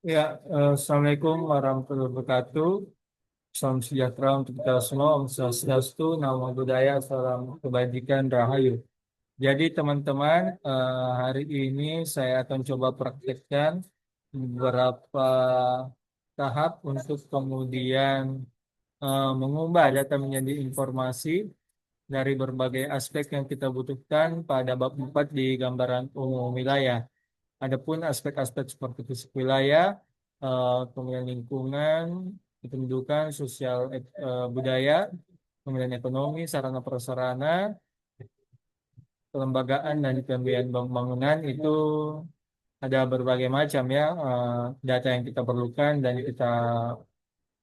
Ya, Assalamualaikum warahmatullahi wabarakatuh. Salam sejahtera untuk kita semua. Om Swastiastu, Namo Buddhaya, Salam Kebajikan, Rahayu. Jadi teman-teman, hari ini saya akan coba praktekkan beberapa tahap untuk kemudian mengubah data menjadi informasi dari berbagai aspek yang kita butuhkan pada bab 4 di gambaran umum wilayah. Adapun aspek-aspek seperti fisik wilayah, kemudian lingkungan, kependudukan, sosial, budaya, kemudian ekonomi, sarana prasarana, kelembagaan dan pembiayaan bangunan itu ada berbagai macam ya data yang kita perlukan dan kita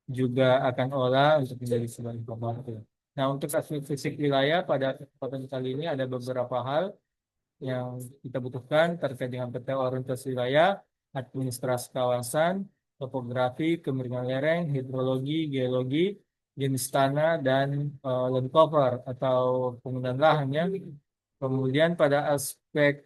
juga akan olah untuk menjadi sebuah informasi. Nah, untuk aspek fisik wilayah pada kesempatan kali ini ada beberapa hal yang kita butuhkan terkait dengan peta orientasi wilayah, administrasi kawasan, topografi, kemiringan lereng, hidrologi, geologi, jenis tanah, dan land cover atau penggunaan lahan ya. Kemudian pada aspek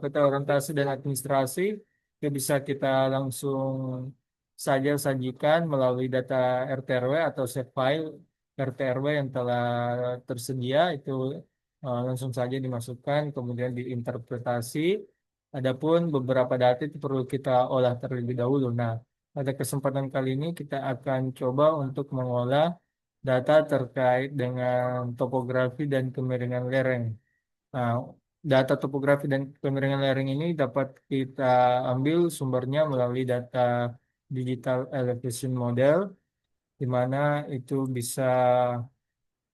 peta orientasi dan administrasi, itu bisa kita langsung saja sajikan melalui data RTRW atau set file RTRW yang telah tersedia itu langsung saja dimasukkan, kemudian diinterpretasi. Adapun beberapa data itu perlu kita olah terlebih dahulu. Nah, pada kesempatan kali ini kita akan coba untuk mengolah data terkait dengan topografi dan kemiringan lereng. Nah, data topografi dan kemiringan lereng ini dapat kita ambil sumbernya melalui data digital elevation model, di mana itu bisa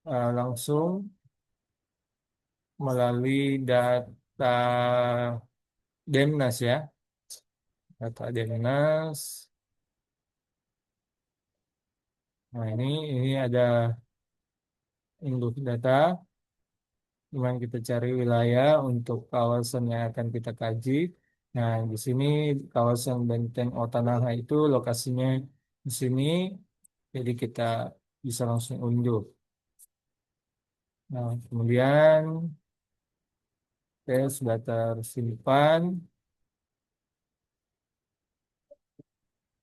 langsung melalui data Demnas ya, data Demnas. Nah ini ada induk data, di mana kita cari wilayah untuk kawasan yang akan kita kaji. Nah di sini kawasan Benteng Otanaha itu lokasinya di sini, jadi kita bisa langsung unduh. Nah kemudian sudah tersimpan,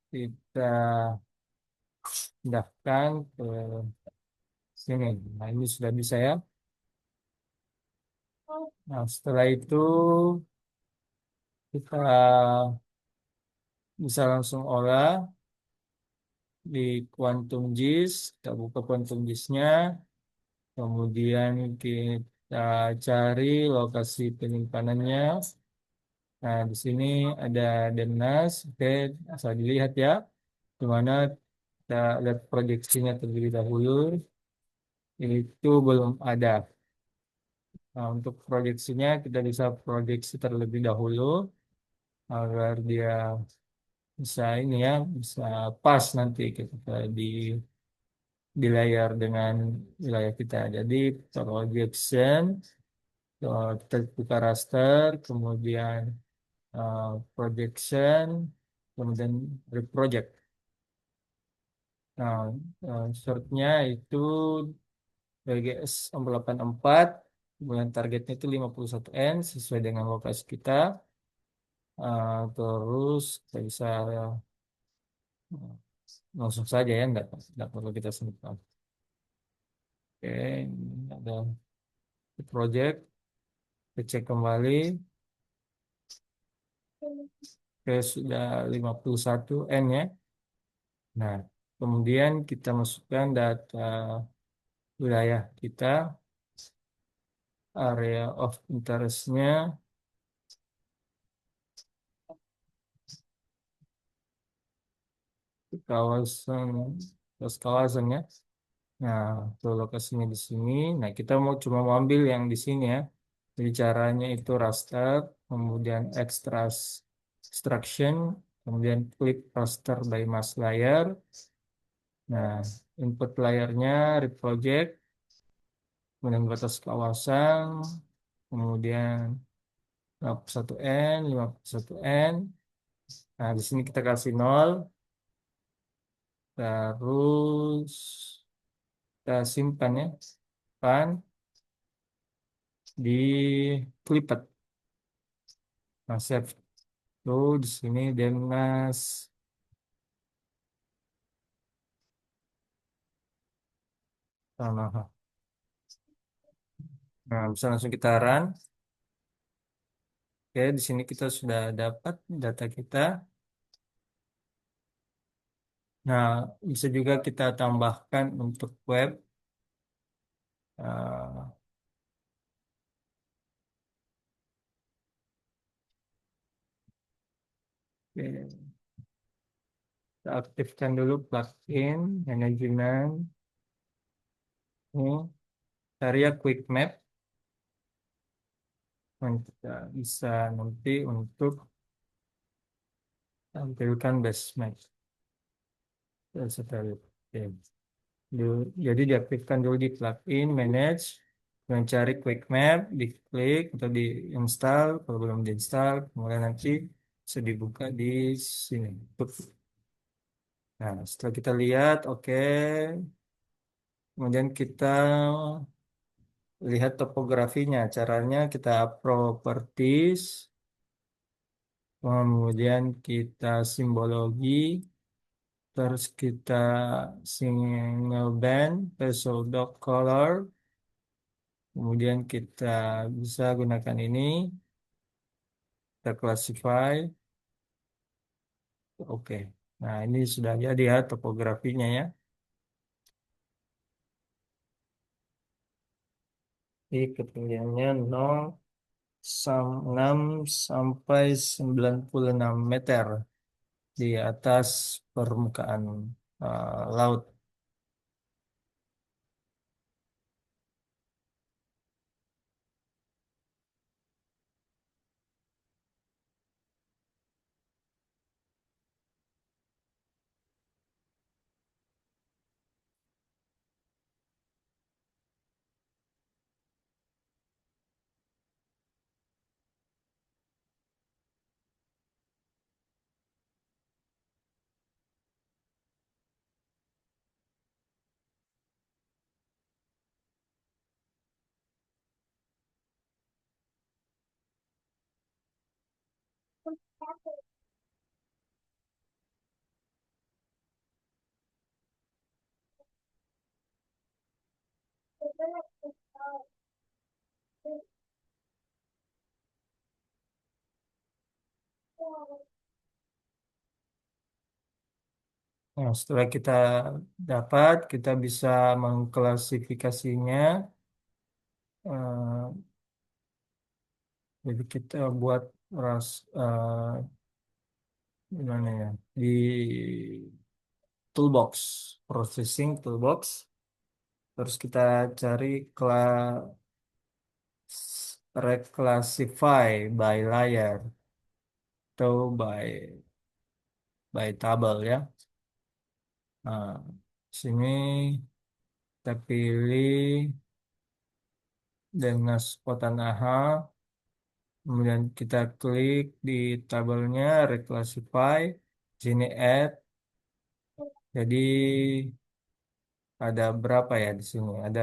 kita pindahkan ke sini. Nah ini sudah bisa ya. Nah, setelah itu kita bisa langsung olah di Quantum JIS, kita buka Quantum JIS-nya, kemudian kita cari lokasi penyimpanannya. Nah, di sini ada Demnas, oke, bisa dilihat ya, di mana kita lihat proyeksinya terlebih dahulu, itu belum ada. Nah, untuk proyeksinya kita bisa proyeksi terlebih dahulu agar dia bisa ini ya, bisa pas nanti ketika di layar dengan wilayah kita. Jadi projection, kita buka raster, kemudian eh, projection, kemudian reproject. Nah, shortnya itu BGS 484, kemudian targetnya itu 51N sesuai dengan lokasi kita. Terus kita bisa langsung saja ya, nggak perlu kita simpan. Oke, ini ada project, kita cek kembali. Oke, sudah 51 N ya. Nah, kemudian kita masukkan data wilayah kita, area of interest-nya, kawasan, terus kawasannya. Nah, tuh lokasinya di sini. Nah, kita cuma mau ambil yang di sini ya. Jadi caranya itu raster, kemudian extraction, kemudian klik raster by mask layer. Nah, input layernya reproject, kemudian batas kawasan, kemudian 51N, 51N. Nah, di sini kita kasih 0, terus kita simpan ya, simpan di Clipper. Nah, save. Tuh di sini Demnas. Nah, nah, bisa langsung kita run. Oke, di sini kita sudah dapat data kita. Nah, bisa juga kita tambahkan untuk web. Ah, oke. Kita aktifkan dulu plugin manajemen. Ini Karya Quick Map yang kita bisa nanti untuk tampilkan base map dan setelah oke. Jadi diaktifkan dulu di plugin manage, mencari Quick Map, diklik atau diinstal. Kalau belum diinstal, kemudian nanti bisa dibuka di sini. Nah, setelah kita lihat, oke, kemudian kita lihat topografinya. Caranya kita properties, kemudian kita simbologi, terus kita single band, peso dot color, kemudian kita bisa gunakan ini, kita classify, oke. Nah, ini sudah jadi ya topografinya ya. Ini ketinggiannya 6 sampai 96 meter di atas permukaan laut. Nah, setelah kita dapat, kita bisa mengklasifikasinya. eh, jadi kita buat ras gimana ya di toolbox, processing toolbox. Terus kita cari reclassify by layer atau by table ya. Nah, sini kita pilih dengan spotan AHA, kemudian kita klik di tabelnya reclassify, sini add. Jadi ada berapa ya di sini? Ada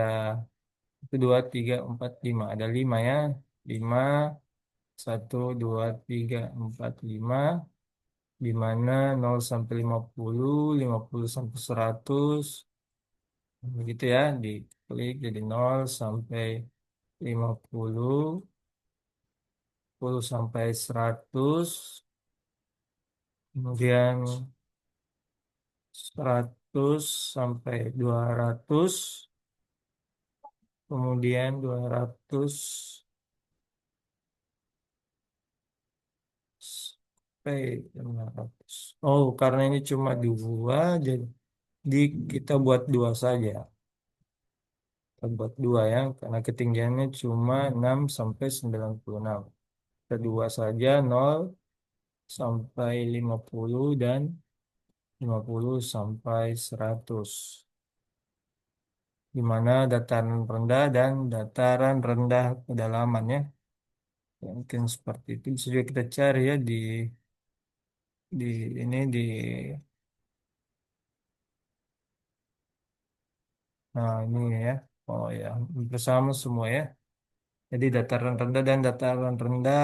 1, 2, 3, 4, 5. Ada 5 ya. 5, 1, 2, 3, 4, 5. Di mana 0 sampai 50, 50 sampai 100. Begitu ya. Diklik jadi 0 sampai 50, 10 sampai 100. Kemudian 100 sampai 200. Kemudian 200 sampai 500. Oh, karena ini cuma dua, jadi kita buat dua saja. Kita buat dua ya, karena ketinggiannya cuma 6 sampai 96. Kita dua saja, 0 sampai 50 dan 50 sampai 100. Di mana dataran rendah dan dataran rendah kedalaman ya. Ya, mungkin seperti itu bisa juga kita cari ya di ini nah ini ya. Oh ya, bersama semua ya. Jadi dataran rendah dan dataran rendah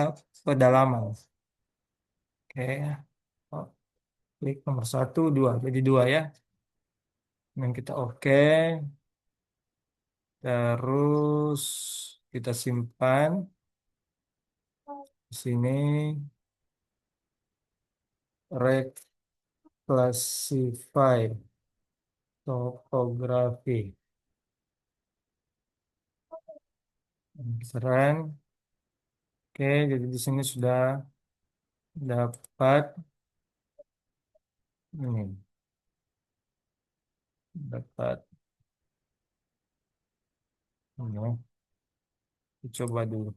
pedalaman. Oke. Oh, klik nomor satu, dua. Jadi dua ya. Dan kita oke. Terus kita simpan di sini reclassify topografi. Keren. Oke, jadi di sini sudah dapat ini, dapat ini. Coba dulu.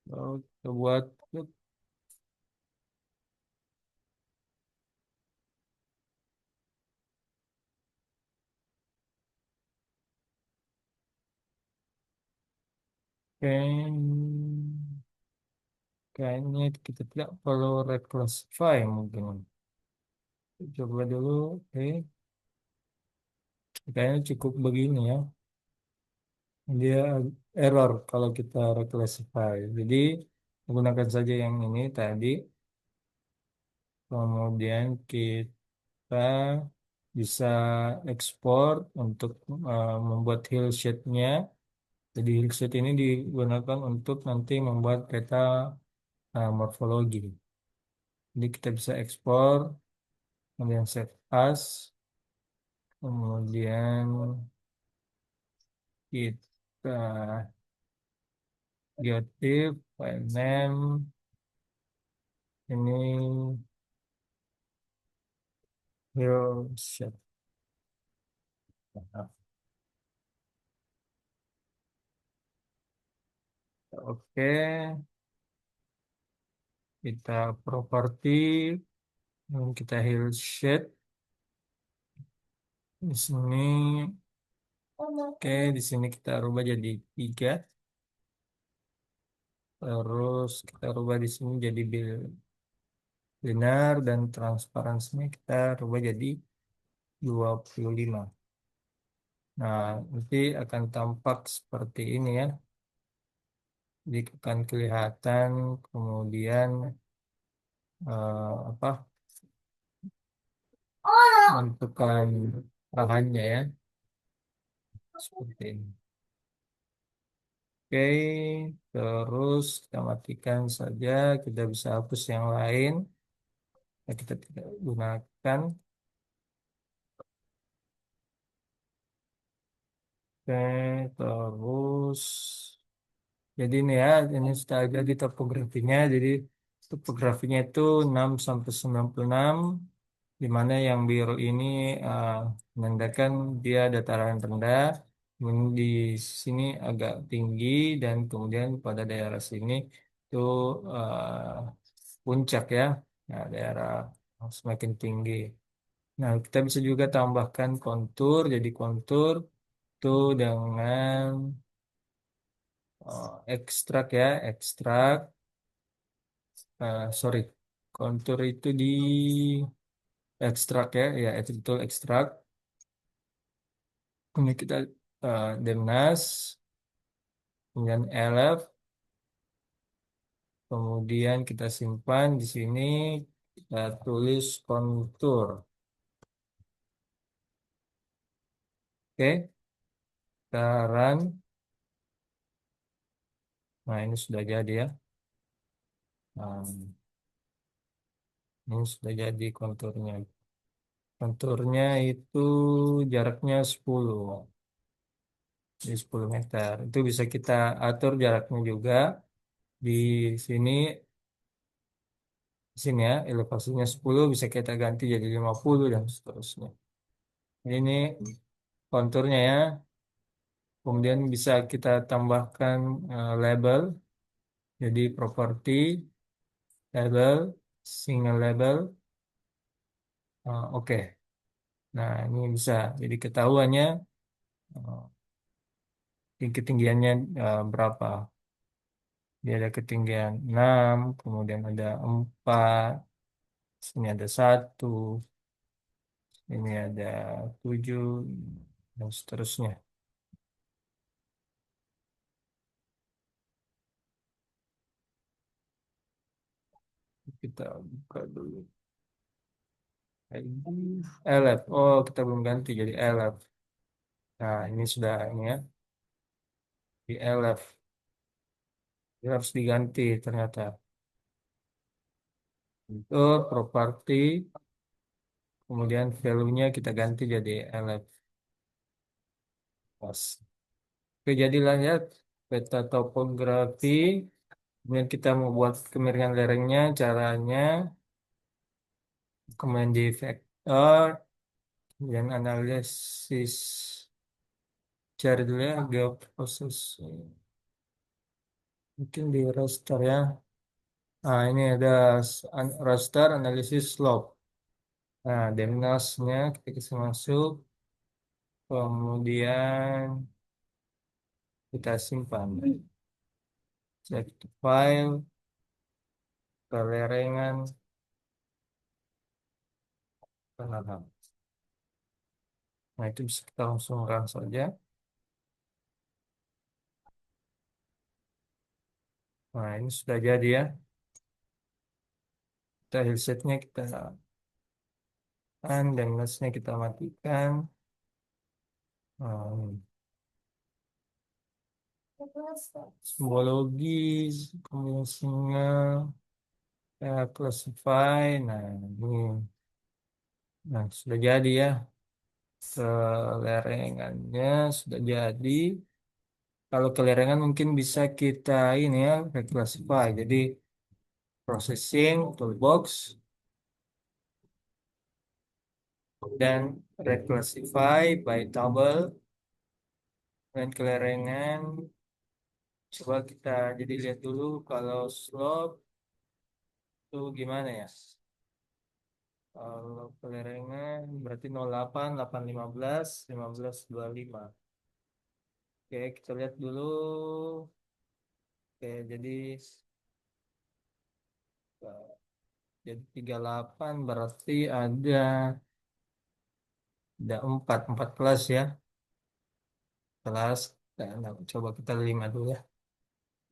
Oh, kita buat oke. Kayaknya kita tidak perlu reclassify mungkin. Coba dulu. Oke. Kayaknya cukup begini ya. Dia error kalau kita reclassify. Jadi menggunakan saja yang ini tadi. Kemudian kita bisa ekspor untuk membuat hill sheet-nya. Jadi hill sheet ini digunakan untuk nanti membuat peta morfologi. Jadi kita bisa ekspor, kemudian save as, kemudian kita geotiff, file name, ini hill sheet. Oke, kita properti, kita hill sheet. Di sini, oke, di sini kita rubah jadi 3. Terus kita rubah di sini jadi linear dan transparansinya kita rubah jadi 25. Nah, nanti akan tampak seperti ini ya. Jadi akan kelihatan kemudian apa bentukan bahannya ya seperti ini. Oke, terus kita matikan saja. Kita bisa hapus yang lain. Yang kita tidak gunakan. Oke, terus jadi ini ya, ini sudah ada di topografinya. Jadi topografinya itu 6 sampai 96, di mana yang biru ini eh, menandakan dia dataran rendah, kemudian di sini agak tinggi, dan kemudian pada daerah sini itu puncak ya, nah, daerah semakin tinggi. Nah, kita bisa juga tambahkan kontur, jadi kontur itu dengan ekstrak ya, ekstrak, sorry, kontur itu di ekstrak ya, ya itu betul ekstrak. Kemudian kita Demnas, kemudian elef, kemudian kita simpan di sini, kita tulis kontur. Oke, sekarang, nah ini sudah jadi ya. Nah, ini sudah jadi konturnya. Konturnya itu jaraknya 10, jadi 10 meter. Itu bisa kita atur jaraknya juga di sini. Di sini ya, elevasinya 10 bisa kita ganti jadi 50 dan seterusnya. Ini konturnya ya. Kemudian bisa kita tambahkan label. Jadi properti, label, single label. Oke. Nah, ini bisa. Jadi ketahuannya uh, ketinggiannya berapa. Dia ada ketinggian 6, kemudian ada 4, sini ada 1, ini ada 7, dan seterusnya. Kita buka dulu. ID LF. Oh, kita belum ganti jadi LF. Nah, ini sudah ini ya, di LF. Ini harus diganti ternyata. Untuk properti, kemudian value-nya kita ganti jadi LF. Pas. Oke, jadilah ya peta topografi. Kemudian kita mau buat kemiringan lerengnya, caranya kemudian di vektor, kemudian analisis, cari dulu ya geoproses. Mungkin di raster ya. Nah, ini ada raster analisis slope. Nah, Demnosnya kita kasih masuk, kemudian kita simpan. Save to file, kelerengan, penahan. Nah, itu bisa kita langsung run saja. Nah, ini sudah jadi ya. Kita headsetnya kita on, Demnosnya kita matikan. Nah, ini. Simbologi, kemudian single, ya, classify. Nah, ini. Nah, sudah jadi ya. Kelerengannya sudah jadi. Kalau kelerengan mungkin bisa kita ini ya, reclassify. Jadi processing, toolbox, dan reclassify by table. Dan kelerengan, coba kita jadi lihat dulu kalau slope itu gimana ya. Kalau kelerengan berarti 08, 8, 15, 15, 25. Oke, kita lihat dulu. Oke, jadi 38 berarti ada 4 kelas ya. Kelas, nah, coba kita 5 dulu ya.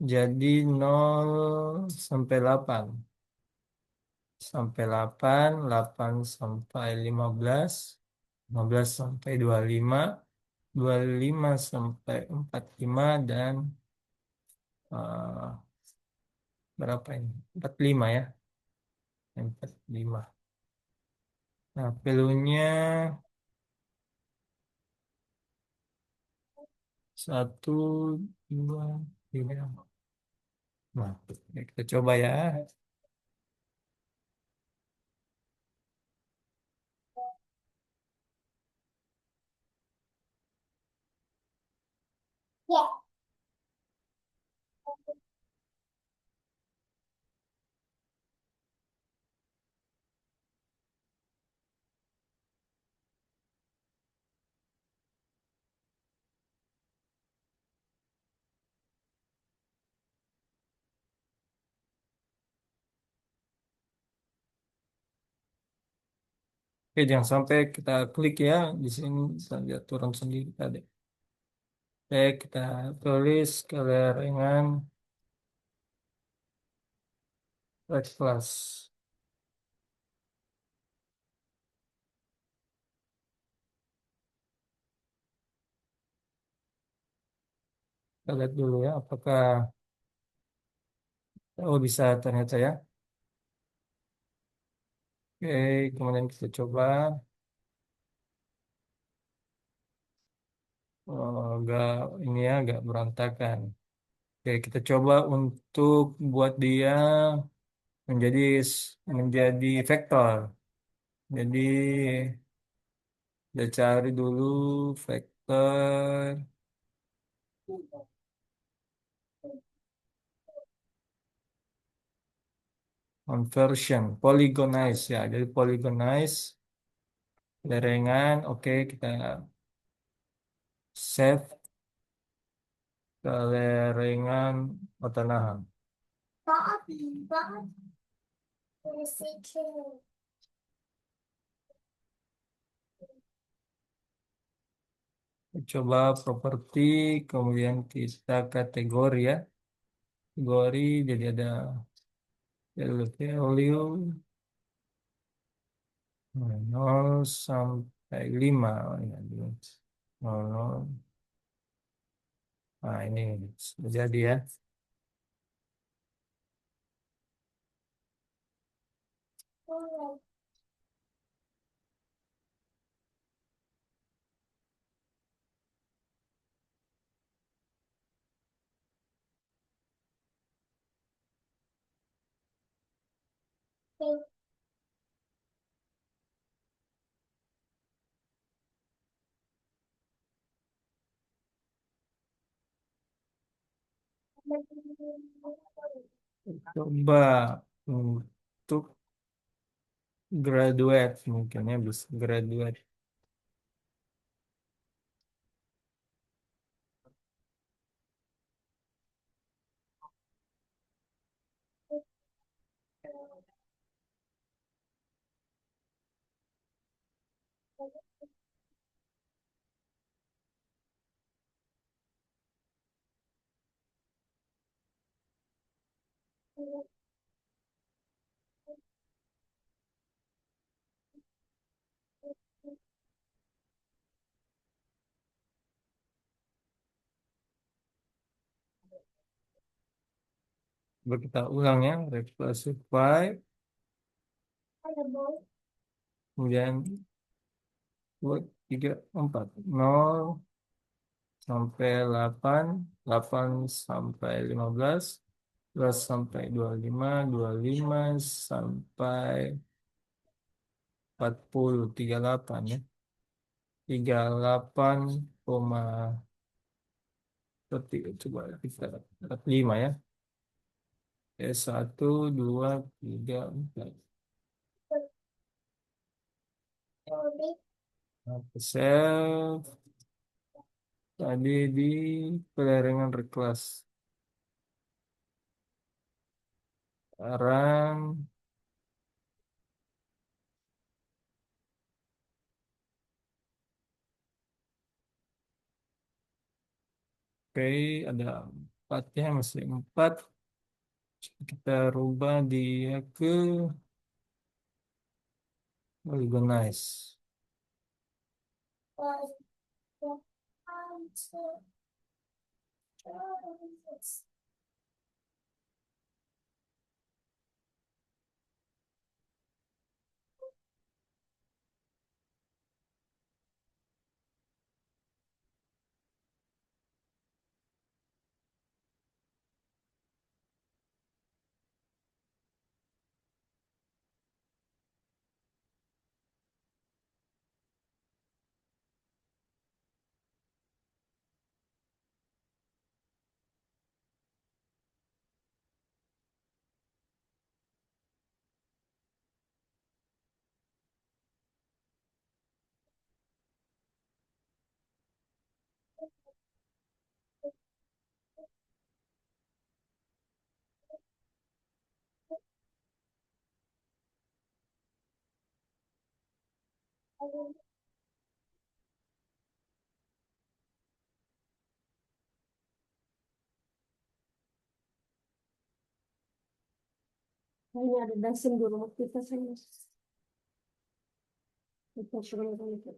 Jadi 0 sampai 8. Sampai 8, 8 sampai 15, 15 sampai 25, 25 sampai 45, dan eh, berapa ini? 45 ya. 45. Nah, pelunya 1, 2, 3. Nah, kita coba ya. Oke, jangan sampai kita klik ya. Di sini saja turun sendiri tadi. Oke, kita tulis kelerengan red class. Kita lihat dulu ya, apakah oh bisa ternyata ya. Oke, kemudian kita coba. Oh, agak ini ya, agak berantakan. Oke, kita coba untuk buat dia menjadi vektor. Jadi kita cari dulu vektor conversion, polygonize ya. Jadi polygonize lerengan. Oke, kita save ke lerengan pertanahan. Coba properti, kemudian kita kategori ya. Kategori, jadi ada Yellow value 0 sampai 5. Oh, ya, dulu. 0. Nah, ini sudah jadi ya. Coba untuk graduate mungkin ya bisa graduate. Coba kita ulang ya. Reclassify. Kemudian 2, 3, 4. 0 sampai 8. 8 sampai 15. 11 sampai 25. 25 sampai 40. 38 ya. 38, coba kita 45 ya. Ya, 1, 2, 3, 4. Nah, save tadi di pelarangan request. Sekarang, oke, ada 4 ya, masih 4. Kita rubah dia ke organize. Ini ada dasim di rumah kita sayang. Kita suruh itu.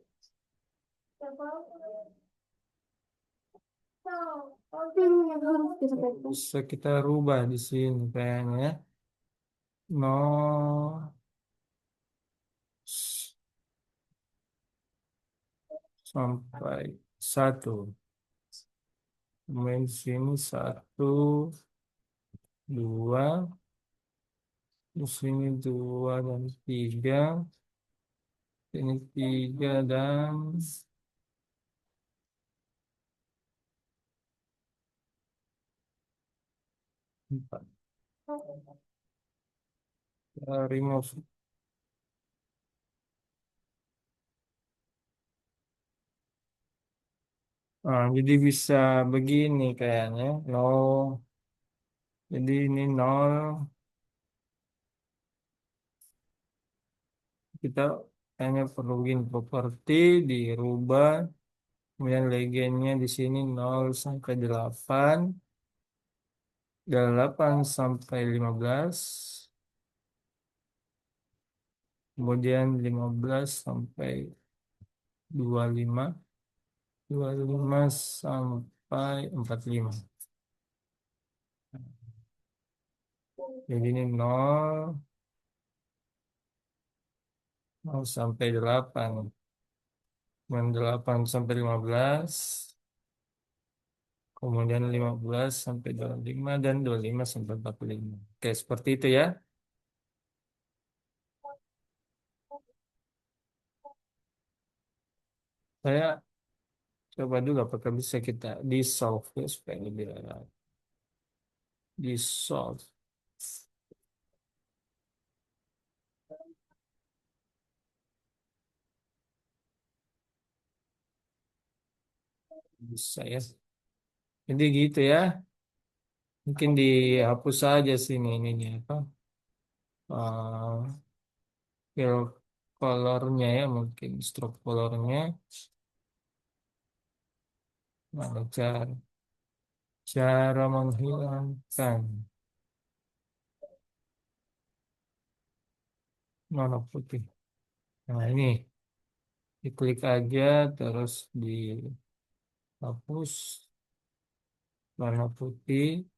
Ini yang harus kita pegang. Bisa kita rubah di sini kayaknya ya. 0 sampai 1. Kemudian di sini 1, 2. Di sini 2 dan 3. Ini 3 dan 4. Remove. Nah, jadi bisa begini kayaknya. Nol. Jadi ini 0. Kita hanya perlu begini properti dirubah. Kemudian legendnya di sini 0 sampai 8. 8 sampai 15. kemudian 15 sampai 25, 25 sampai 45. Jadi ini 0, 0 sampai 8. Kemudian 8 sampai 15. Kemudian 15 sampai 25 dan 25 sampai 45. Oke, seperti itu ya. Saya coba dulu apakah bisa kita di solve ya, supaya lebih di solve. Bisa ya. Jadi gitu ya. Mungkin dihapus saja sini ininya apa? eh fill colornya ya, mungkin stroke colornya. Mana cara menghilangkan warna putih. Nah ini diklik aja terus dihapus warna putih.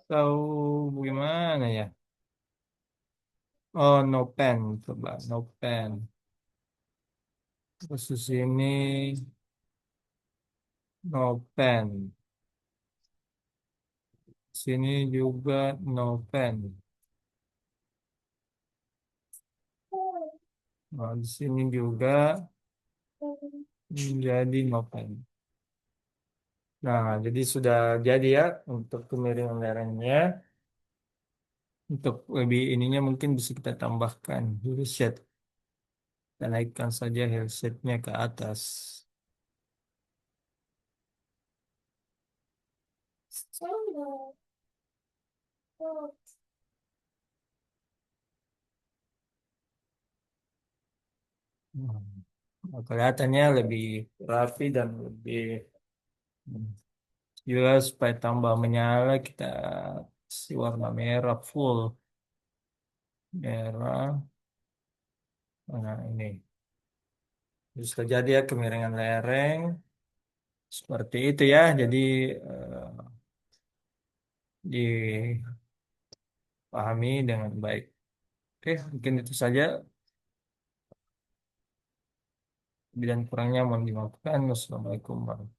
Tahu gimana ya? Oh, no pen, coba no pen. Terus di sini no pen. Sini juga no pen. Nah, di sini juga jadi no pen. Nah, jadi sudah jadi ya untuk kemiringan lerengnya. Untuk lebih ininya mungkin bisa kita tambahkan hue shade. Kita naikkan saja hue shade-nya ke atas. Nah, kelihatannya lebih rapi dan lebih jelas. Supaya tambah menyala kita kasih warna merah full. Merah. Nah, ini. Terus terjadi ya kemiringan lereng. Seperti itu ya. Jadi dipahami dengan baik. Oke, mungkin itu saja. Lebih dan kurangnya mohon dimaafkan. Wassalamualaikum warahmatullahi wabarakatuh.